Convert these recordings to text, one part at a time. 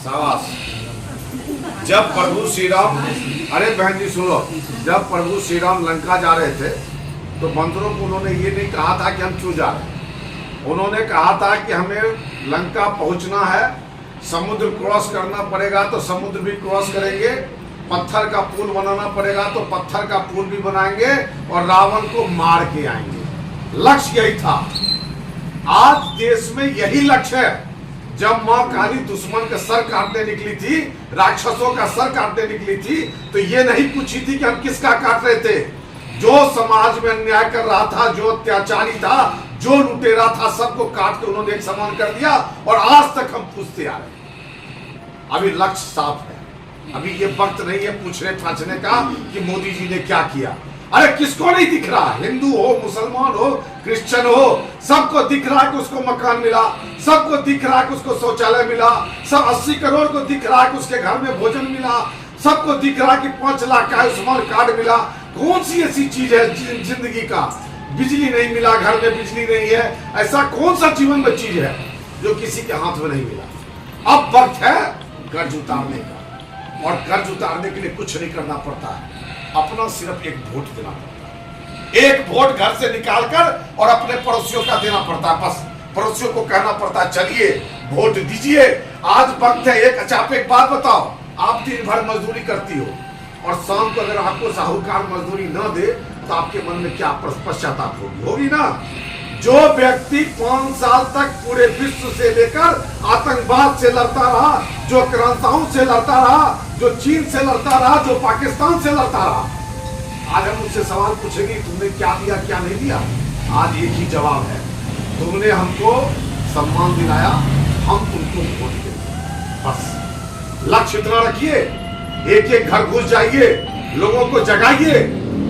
शाबाश। जब प्रभु श्री राम, अरे बहन जी सुनो, जब प्रभु श्री राम लंका जा रहे थे तो बंदरों को उन्होंने ये नहीं कहा था कि हम क्यों जा रहे हैं। उन्होंने कहा था कि हमें लंका पहुंचना है, समुद्र क्रॉस करना पड़ेगा तो समुद्र भी क्रॉस करेंगे, पत्थर का पुल बनाना पड़ेगा तो पत्थर का पुल भी बनाएंगे और रावण को मार के आएंगे। लक्ष्य यही था। आज देश में यही लक्ष्य है। जब मां काली दुश्मन का सर काटने निकली थी, राक्षसों का सर काटने निकली थी, तो ये नहीं पूछी थी कि हम किसका काट रहे थे। जो समाज में अन्याय कर रहा था, जो अत्याचारी था, जो लुटेरा था, सबको काट के उन्होंने एक समान कर दिया और आज तक हम पूछते आ रहे। अभी लक्ष्य साफ है। अभी ये वक्त नहीं है पूछने पाछने का कि मोदी जी ने क्या किया। अरे किसको नहीं दिख रहा? हिंदू हो, मुसलमान हो, क्रिश्चियन हो, सबको दिख रहा है कि उसको मकान मिला, सबको दिख रहा है कि उसको शौचालय मिला, सब 80 करोड़ को दिख रहा है कि उसके घर में भोजन मिला, सबको दिख रहा है कि 5 लाख का आयुष्मान कार्ड मिला। कौन सी ऐसी चीज है जिंदगी का? बिजली नहीं मिला, घर में बिजली नहीं है, ऐसा कौन सा जीवन में चीज है जो किसी के हाथ में नहीं मिला? अब वक्त है कर्ज उतारने का, और कर्ज उतारने के लिए कुछ नहीं करना पड़ता है, अपना सिर्फ एक वोट देना पड़ता है। एक वोट घर से निकालकर और अपने पड़ोसियों का देना पड़ता है। बस पड़ोसियों को कहना पड़ता है चलिए वोट दीजिए। आज वक्त है। एक बात बताओ, आप दिन भर मजदूरी करती हो और शाम को अगर आपको साहूकार मजदूरी न दे तो आपके मन में क्या पश्चाताप होगी ना? जो व्यक्ति 5 साल तक पूरे विश्व से लेकर आतंकवाद से लड़ता रहा, जो क्रांताओं से लड़ता रहा, जो चीन से लड़ता रहा, जो पाकिस्तान से लड़ता रहा, आज हम उससे सवाल पूछेंगे तुमने क्या दिया क्या नहीं दिया। आज एक ही जवाब है, तुमने हमको सम्मान दिलाया, हम तुमको वोट देंगे। बस लक्ष्य इतना रखिए, एक एक घर घुस जाइए, लोगों को जगाइए,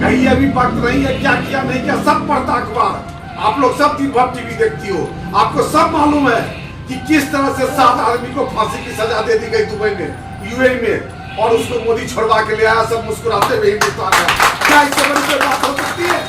कहिए अभी वक्त नहीं है, क्या किया नहीं किया सब पढ़ता अखबार। आप लोग सब दिन भर टीवी देखती हो, आपको सब मालूम है कि किस तरह से 7 आदमी को फांसी की सजा दे दी गई दुबई में, यूएई में, और उसको मोदी छुड़वा के ले आया, सब मुस्कुराते हुए हिंदुस्तान में। क्या इससे बड़ी कोई बात हो सकती है?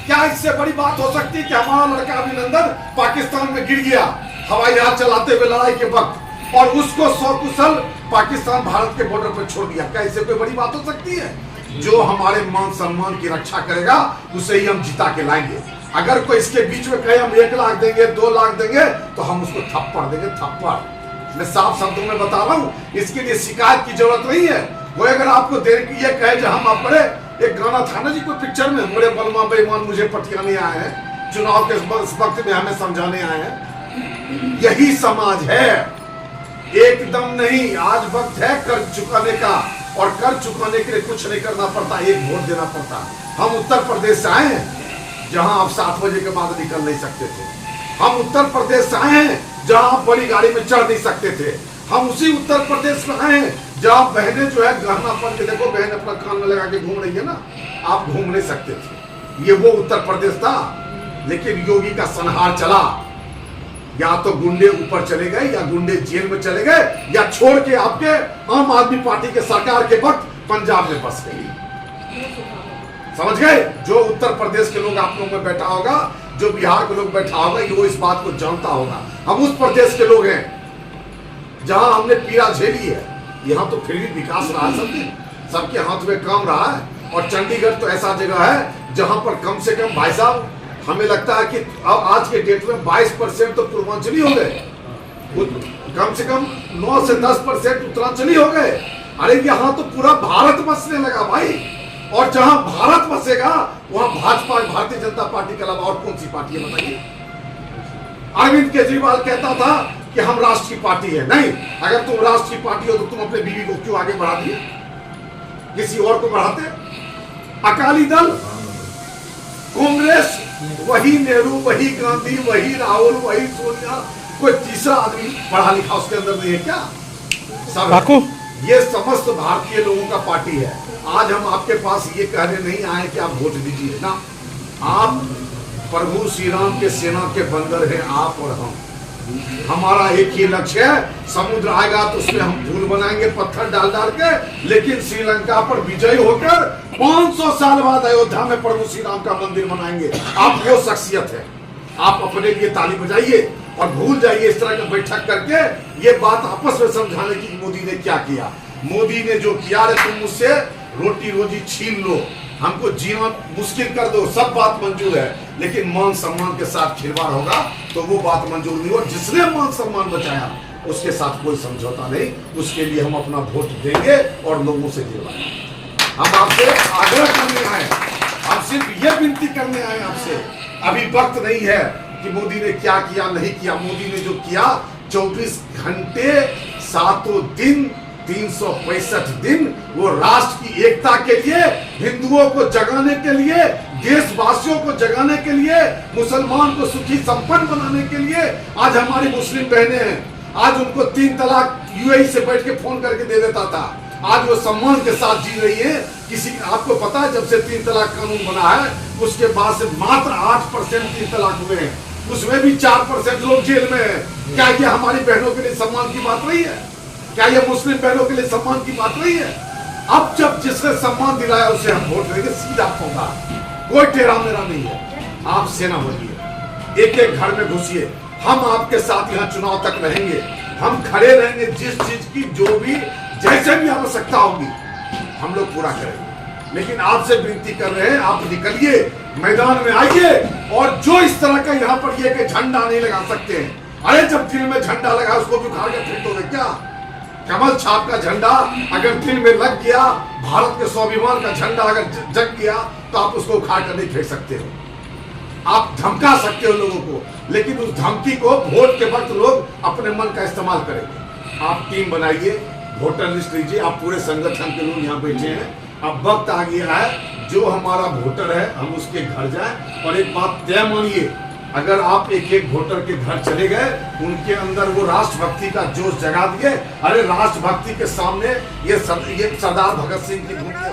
क्या इससे बड़ी बात हो सकती है कि हमारा लड़का अभिनंदन पाकिस्तान में गिर गया हवाई जहाज चलाते हुए लड़ाई के वक्त, और उसको सकुशल पाकिस्तान भारत के बॉर्डर पर छोड़ दिया? क्या इससे कोई बड़ी बात हो सकती है? जो हमारे मान सम्मान की रक्षा करेगा उसे ही हम जिता के लाएंगे। अगर कोई इसके बीच में कहे हम 1 लाख देंगे, 2 लाख देंगे, तो हम उसको थप्पड़ देंगे, थप्पड़। मैं साफ शब्दों में बता रहा हूँ, इसके लिए शिकायत की जरूरत नहीं है। वो अगर आपको देर की ये कहे जो हम आप एक गाना था ना जी कोई पिक्चर में, मोरे बलमा बेईमान मुझे पटियाने आए हैं, चुनाव के वक्त में हमें समझाने आए हैं। यही समाज है, एकदम नहीं। आज वक्त है कर्ज चुकाने का, और कर्ज चुकाने के लिए कुछ नहीं करना पड़ता, एक वोट देना पड़ता। हम उत्तर प्रदेश से आए हैं जहां आप 7 बजे के बाद निकल नहीं सकते थे। हम उत्तर प्रदेश से आए हैं जहां आप बड़ी गाड़ी में चढ़ नहीं सकते थे। हम उसी उत्तर प्रदेश में आए हैं जहां बहनें जो है गहना पहन के, देखो बहन अपना कान में लगा के घूम रही है ना, आप घूम नहीं सकते थे। ये वो उत्तर प्रदेश था। लेकिन योगी का संहार चला, या तो गुंडे ऊपर चले गए, या गुंडे जेल में चले गए, या छोड़ के आपके आम आदमी पार्टी के सरकार के वक्त पंजाब में बस गई। समझ गए? जो उत्तर प्रदेश के लोग आप लोग में बैठा होगा, जो बिहार के लोग बैठा होगा, ये वो इस बात को जानता होगा। हम उस प्रदेश के लोग हैं जहां हमने पीड़ा झेली है। यहाँ तो फिर भी विकास रहा है, सबके हाथ में काम रहा है। और चंडीगढ़ तो ऐसा जगह है जहां पर कम से कम भाई साहब हमें लगता है कि अब आज के डेट में 22% तो पूर्वांचली हो गए, कम से कम 9 से 10% उत्तरांचली हो गए। अरे यहाँ तो पूरा भारत बसने लगा भाई, और जहां भारत बसेगा वहां भाजपा, भारतीय जनता पार्टी के अलावा और कौन सी पार्टी है बताइए? अरविंद केजरीवाल कहता था कि हम राष्ट्रीय पार्टी है। नहीं, अगर तुम राष्ट्रीय पार्टी हो तो तुम अपने बीवी को क्यों आगे बढ़ा दिए? किसी और को बढ़ाते। अकाली दल, कांग्रेस, वही नेहरू, वही गांधी, वही राहुल, वही सोनिया, कोई तीसरा आदमी पढ़ा लिखा उसके अंदर नहीं है क्या? सब ये समस्त भारतीय लोगों का पार्टी है। आज हम आपके पास ये कहने नहीं आए कि आप वोट दीजिए ना। आप प्रभु श्री राम के सेना के बंदर हैं, आप और हम। हमारा एक ही लक्ष्य है, समुद्र आएगा तो उसमें हम पुल बनाएंगे पत्थर डाल डाल के, लेकिन श्रीलंका पर विजय होकर 500 साल बाद अयोध्या में प्रभु श्री राम का मंदिर बनाएंगे। आप वो शख्सियत है। आप अपने लिए ताली बजाइए, और भूल जाइए इस तरह का बैठक करके ये बात आपस में समझाने की मोदी ने क्या किया। मोदी ने जो किया, रे तुम मुझसे रोटी रोजी छीन लो, हमको जीना मुश्किल कर दो, सब बात मंजूर है, लेकिन मान सम्मान के साथ खिलवाड़ होगा तो वो बात मंजूर नहीं। और जिसने मान सम्मान बचाया उसके साथ कोई समझौता नहीं, उसके लिए हम अपना वोट देंगे और लोगों से दिलवाएंगे। हम आपसे आग्रह करने आए, हम सिर्फ ये विनती करने आए आपसे, अभी वक्त नहीं है कि मोदी ने क्या किया नहीं किया। मोदी ने जो किया 24 घंटे 7 दिन 365 दिन वो राष्ट्र की एकता के लिए, हिंदुओं को जगाने के लिए, देशवासियों को जगाने के लिए, मुसलमान को सुखी संपन्न बनाने के लिए। आज हमारी मुस्लिम बहनें हैं, आज उनको 3 तलाक यूएई से बैठ के फोन करके दे देता था, आज वो सम्मान के साथ जी रही है। किसी आपको पता है जब से 3 तलाक कानून बना है उसके बाद से मात्र 8% 3 तलाक हुए हैं, उसमें भी 4% लोग जेल में है। क्या ये हमारी बहनों के लिए सम्मान की बात नहीं है? क्या ये मुस्लिम बहनों के लिए सम्मान की बात नहीं है? अब जब जिसने सम्मान दिलाया उसे हम वोट देंगे, सीधा होगा, कोई टेढ़ा मेढ़ा नहीं है। आप सेना बनिए, एक एक घर में घुसिए, हम आपके साथ यहाँ चुनाव तक रहेंगे, हम खड़े रहेंगे, जिस चीज की जो भी जैसे भी आवश्यकता होगी हम लोग पूरा करेंगे। लेकिन आपसे विनती कर रहे हैं, आप निकलिए, मैदान में आइए, और जो इस तरह का यहाँ पर ये कि झंडा नहीं लगा सकते हैं, अरे जब दिल में झंडा लगा उसको भी उखाड़ के फेंक दोगे क्या? कमल छाप का झंडा अगर दिल में लग गया, भारत के स्वाभिमान का झंडा अगर जग गया तो आप उसको उखाड़ कर नहीं फेंक सकते हो। आप धमका सकते हो लोगों को, लेकिन उस धमकी को वोट के वक्त लोग अपने मन का इस्तेमाल करेंगे। आप टीम बनाइए, वोटर लिस्ट लीजिए, आप पूरे संगठन के लोग यहाँ बैठे हैं। अब वक्त आ गया है, जो हमारा वोटर है हम उसके घर जाएं, और एक बात तय मानिए, अगर आप एक एक वोटर के घर चले गए, उनके अंदर वो राष्ट्रभक्ति का जोश जगा दिए। अरे राष्ट्रभक्ति के सामने ये सरदार भगत सिंह की भूमिका है।